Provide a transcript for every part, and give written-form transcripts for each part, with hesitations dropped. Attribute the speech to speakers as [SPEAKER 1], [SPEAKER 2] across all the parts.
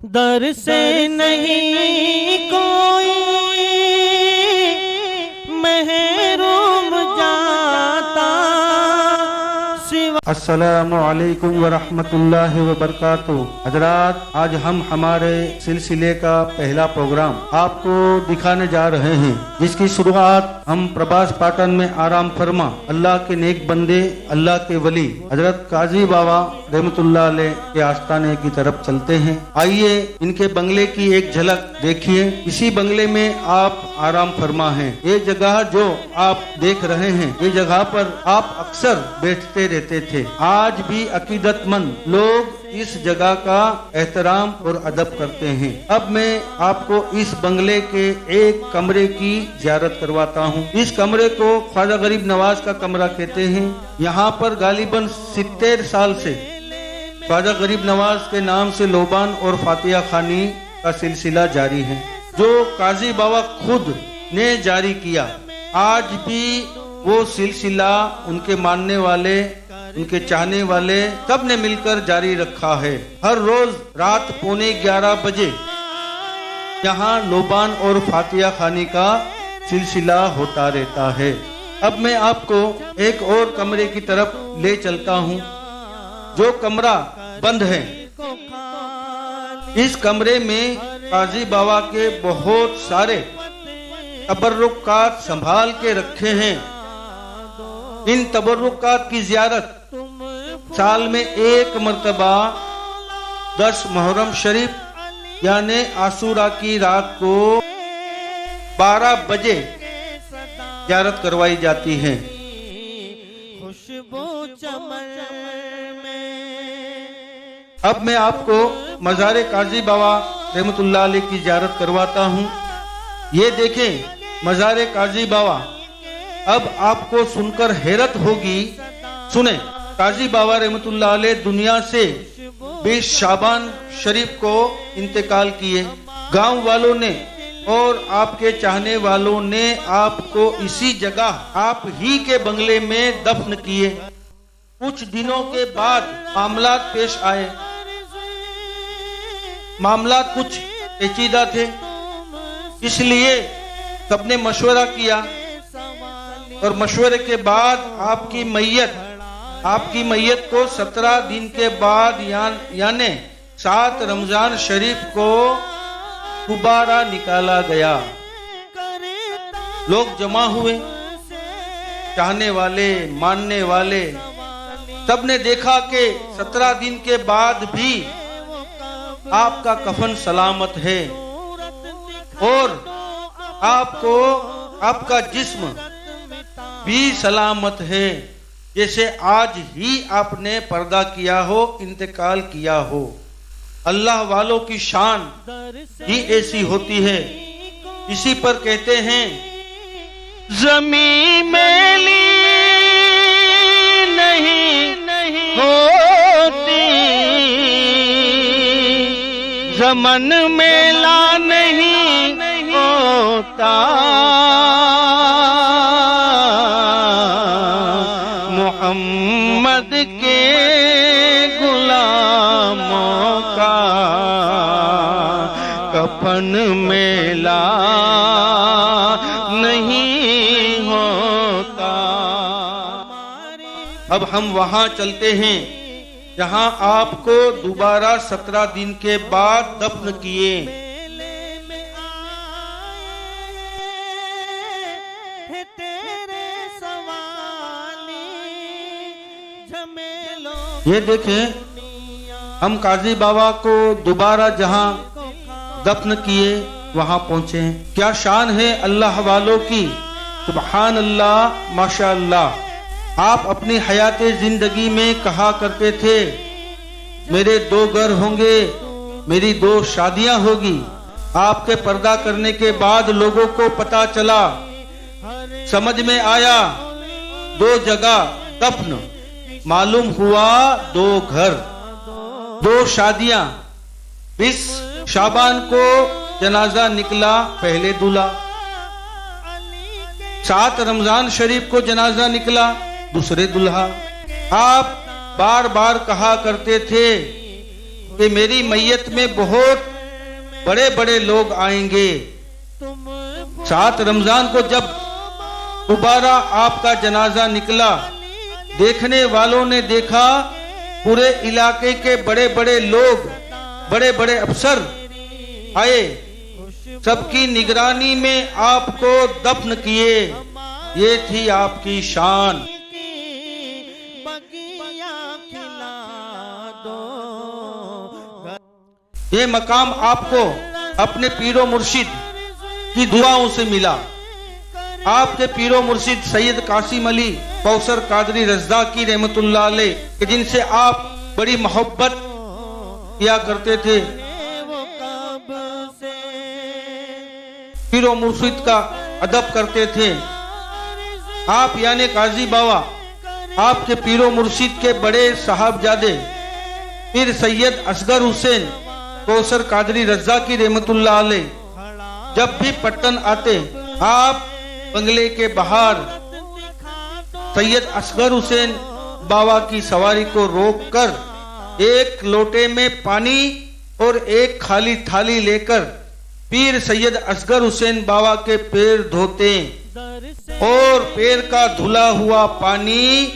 [SPEAKER 1] दर से नहीं कोई महरूम जाता सिवा।
[SPEAKER 2] अस्सलामु अलैकुम व रहमतुल्लाहि व बरकातुहू। हजरात, आज हम हमारे सिलसिले का पहला प्रोग्राम आपको दिखाने जा रहे हैं, जिसकी शुरुआत हम प्रभास पाटन में आराम फरमा अल्लाह के नेक बंदे, अल्लाह के वली हजरत काजी बाबा रहमतुल्लाह अलैह के आस्थाने की तरफ चलते हैं। आइए इनके बंगले की एक झलक देखिए। इसी बंगले में आप आराम फरमा हैं। ये जगह जो आप देख रहे हैं, ये जगह पर आप अक्सर बैठते रहते थे। आज भी अकीदतमंद लोग इस जगह का एहतराम और अदब करते हैं। अब मैं आपको इस बंगले के एक कमरे की ज़ियारत करवाता हूँ। इस कमरे को ख्वाजा गरीब नवाज का कमरा कहते हैं। यहाँ पर गालिबन 70 साल से ख्वाजा गरीब नवाज के नाम से लोबान और फातिहा खानी का सिलसिला जारी है, जो काजी बाबा खुद ने जारी किया। आज भी वो सिलसिला उनके मानने वाले, उनके चाहने वाले सब ने मिलकर जारी रखा है। हर रोज रात 11:15 बजे यहाँ लोबान और फातिहा खानी का सिलसिला होता रहता है। अब मैं आपको एक और कमरे की तरफ ले चलता हूँ, जो कमरा बंद है। इस कमरे में काजी बाबा के बहुत सारे तबर्रुकात संभाल के रखे हैं। इन तबर्रुकात की ज़ियारत साल में एक मर्तबा 10 मुहर्रम शरीफ यानी आशूरा की रात को 12 बजे ज़ियारत करवाई जाती है। अब मैं आपको मज़ार काजी बाबा रहमतुल्लाह अलैह की ज़ियारत करवाता हूँ। ये देखें मज़ार काजी बाबा। अब आपको सुनकर हैरत होगी। सुने, काजी बाबा रहमतुल्लाह अलैह दुनिया से 20 शाबान शरीफ को इंतकाल किए। गांव वालों ने और आपके चाहने वालों ने आपको इसी जगह आप ही के बंगले में दफन किए। कुछ दिनों के बाद मामलात पेश आए। मामलात कुछ पेचीदा थे, इसलिए सबने मशवरा किया और मशवरे के बाद आपकी मैयत को 17 दिन के बाद यानी 7 रमजान शरीफ को दोबारा निकाला गया। लोग जमा हुए, चाहने वाले, मानने वाले। सबने देखा कि 17 दिन के बाद भी आपका कफन सलामत है और आपको आपका जिस्म भी सलामत है, जैसे आज ही आपने पर्दा किया हो, इंतकाल किया हो। अल्लाह वालों की शान ही ऐसी होती है। इसी पर कहते हैं, ज़मीं मैली नहीं होती, ज़मन मेला नहीं होता, मोहम्मद के गुलामों का कफन मेला नहीं होता। अब हम वहां चलते हैं जहां आपको दोबारा 17 दिन के बाद दफन किए। ये देखें, हम काजी बाबा को दोबारा जहां दफन किए वहां पहुंचे हैं। क्या शान है अल्लाह वालों की, सुभान अल्लाह, माशा अल्लाह। आप अपनी हयात जिंदगी में कहा करते थे, मेरे 2 घर होंगे, मेरी 2 शादियां होगी। आपके पर्दा करने के बाद लोगों को पता चला, समझ में आया 2 जगह दफन, मालूम हुआ 2 घर, 2 शादियां। 20 शाबान को जनाजा निकला पहले दूल्हा, 7 रमजान शरीफ को जनाजा निकला दूसरे दुल्हा। आप बार बार कहा करते थे कि मेरी मैयत में बहुत बड़े बड़े लोग आएंगे। 7 रमजान को जब दोबारा आपका जनाजा निकला, देखने वालों ने देखा पूरे इलाके के बड़े बड़े लोग, बड़े बड़े अफसर आए, सबकी निगरानी में आपको दफन किए। ये थी आपकी शान। ये मकाम आपको अपने पीरो मुर्शिद की दुआओं से मिला। आपके पीरो मुर्शिद सैयद कासिम अली कौसर कादरी रज़्ज़ाक़ी रहमतुल्लाह अलैह कि जिनसे आप बड़ी मोहब्बत किया करते थे, पीरो मुर्शिद का अदब करते थे। आप यानी काजी बाबा आपके पीरो मुर्शिद के बड़े साहबजादे पीर सैयद असगर हुसैन कौसर कादरी रज़्ज़ाक़ी रहमतुल्लाह अलैह जब भी पट्टन आते, आप बंगले के बाहर सैयद असगर हुसैन बाबा की सवारी को रोककर एक लोटे में पानी और एक खाली थाली लेकर पीर सैयद असगर हुसैन बाबा के पैर धोते और पैर का धुला हुआ पानी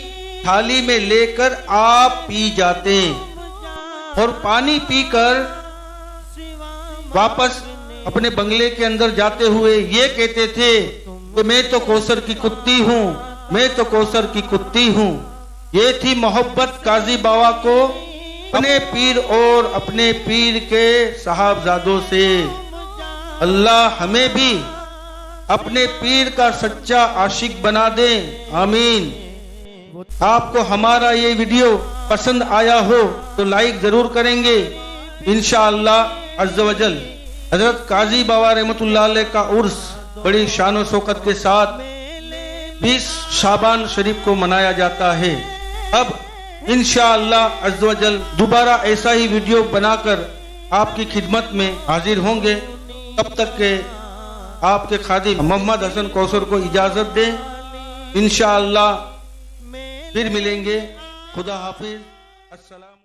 [SPEAKER 2] थाली में लेकर आप पी जाते और पानी पीकर वापस अपने बंगले के अंदर जाते हुए ये कहते थे कि मैं तो कौसर की कुत्ती हूँ, मैं तो कौसर की कुत्ती हूँ। ये थी मोहब्बत काजी बाबा को अपने पीर और अपने पीर के साहबजादों से। अल्लाह हमें भी अपने पीर का सच्चा आशिक बना दे, आमीन। आपको हमारा ये वीडियो पसंद आया हो तो लाइक जरूर करेंगे। इंशाअल्लाह अज़्ज़ व जल हजरत काजी बाबा रहमतुल्लाह अलैह का उर्स बड़ी शान व शौकत के साथ 20 शाबान शरीफ को मनाया जाता है। अब इंशाअल्लाह अज़्ज़ व जल दोबारा ऐसा ही वीडियो बनाकर आपकी खिदमत में हाजिर होंगे। तब तक के आपके खादिम मोहम्मद हसन कौसर को इजाजत दें। इंशाअल्लाह फिर मिलेंगे। खुदा हाफिज। अस्सलाम।